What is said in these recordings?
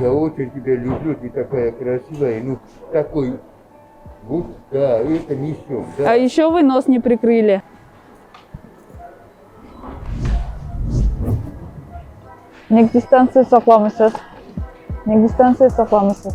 Я очень тебя люблю, ты такая красивая, ну такой, вот, да, это несем, да. А еще вы нос не прикрыли. Ник дистанция сакламысыз. Ник дистанция сакламысыз.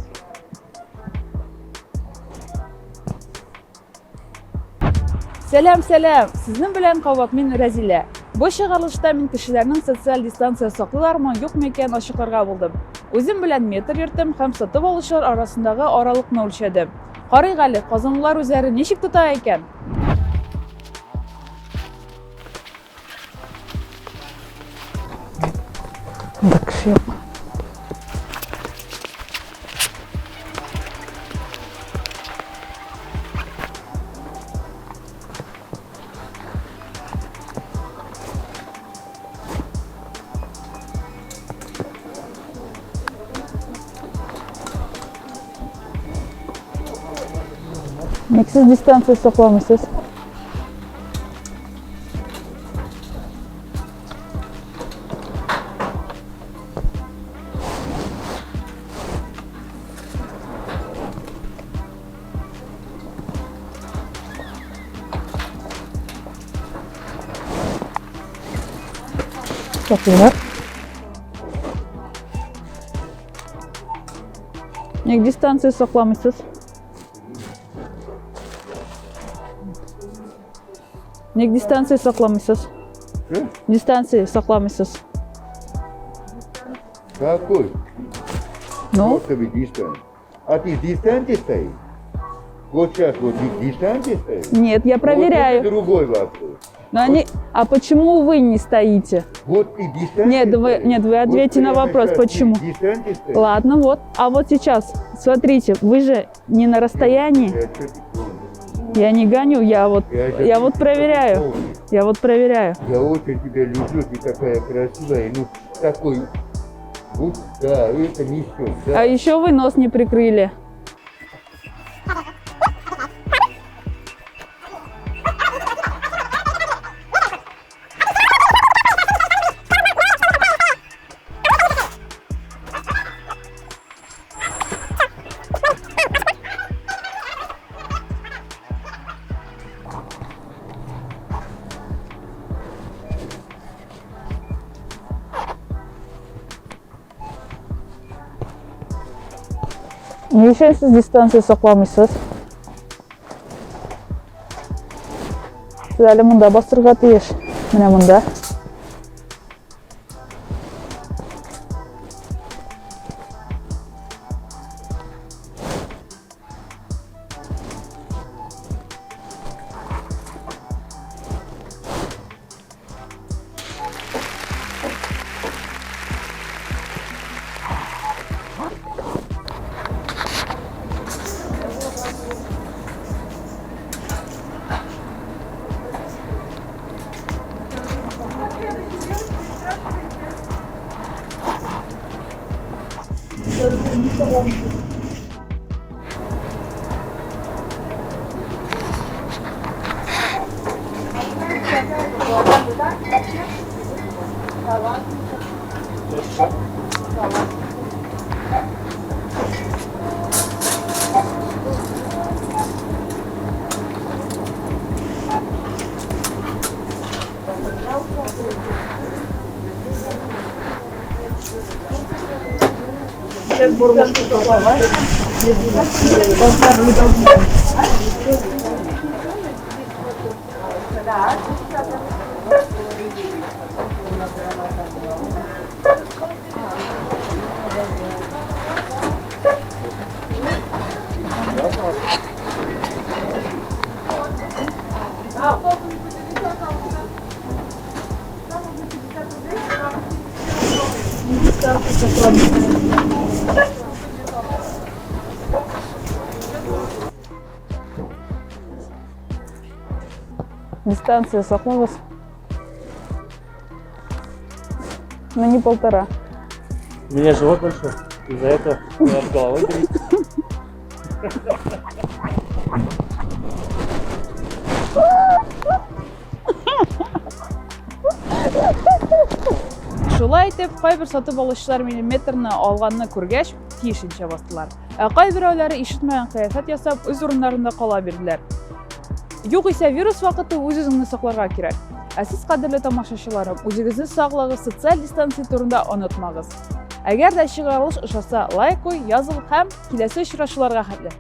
Сәлем, Сезнең белән кабат мин Рәзилә. Бу чыгарылышта мин кешеләрнең социаль дистанция саклыйлармы, юкмы икән ачыкларга булдым. Үзем белән метр йөртем һәм сатып алучылар арасындагы аралыкны үлчәдем. Карыйк әле, казанлылар үзләре ничек тота икән? Ник сез дистанция сакламыйсыз? Саклыйлар. Ник дистанция сакламыйсыз? Ник дистанция сакламыйсыз? Дистанция сакламыйсыз. Какой? Ну? Просто ведь дистанция. А ты в дистанции стоишь? Вот сейчас вот в дистанции стоишь? Нет, я проверяю. Вот это другой вопрос. Но они... А почему вы не стоите? Вот ты в дистанции Нет, вы ответьте на вопрос, почему. В дистанции стоишь? Ладно, вот. А вот сейчас, смотрите, вы же не на расстоянии. Я что ты помнишь? Я не гоню, я вот проверяю. Помнишь. Я вот проверяю. Я очень тебя люблю, ты такая красивая, ну такой, вот, да, это несем, да. А еще вы нос не прикрыли. Не үшін сіз дистанция сақламайсыз? Сіз әлі мұнда бастырға тиіш. Міне мұнда. Дистанция сохнулась. Но не 1,5. У меня живот большой. Из-за этого я с головой болит. Шулай итеп, кайбер сатып алучылар мине метрны алганны күргәч, тиешенчә бастылар. Ә кайберәүләре ишетмәгән кыяфәт ясап, үз урыннарында кала бирделәр. Югыйсә вирус вакыты үз-үзеңне сакларга кирәк. Ә сез, кадерле тамашачыларым, үзегезне саклagыз, социаль дистанция турында онытмагыз. Әгәр дә чыгарылыш ошаса, лайк куй, языл һәм киләсе очрашуларга хәтле.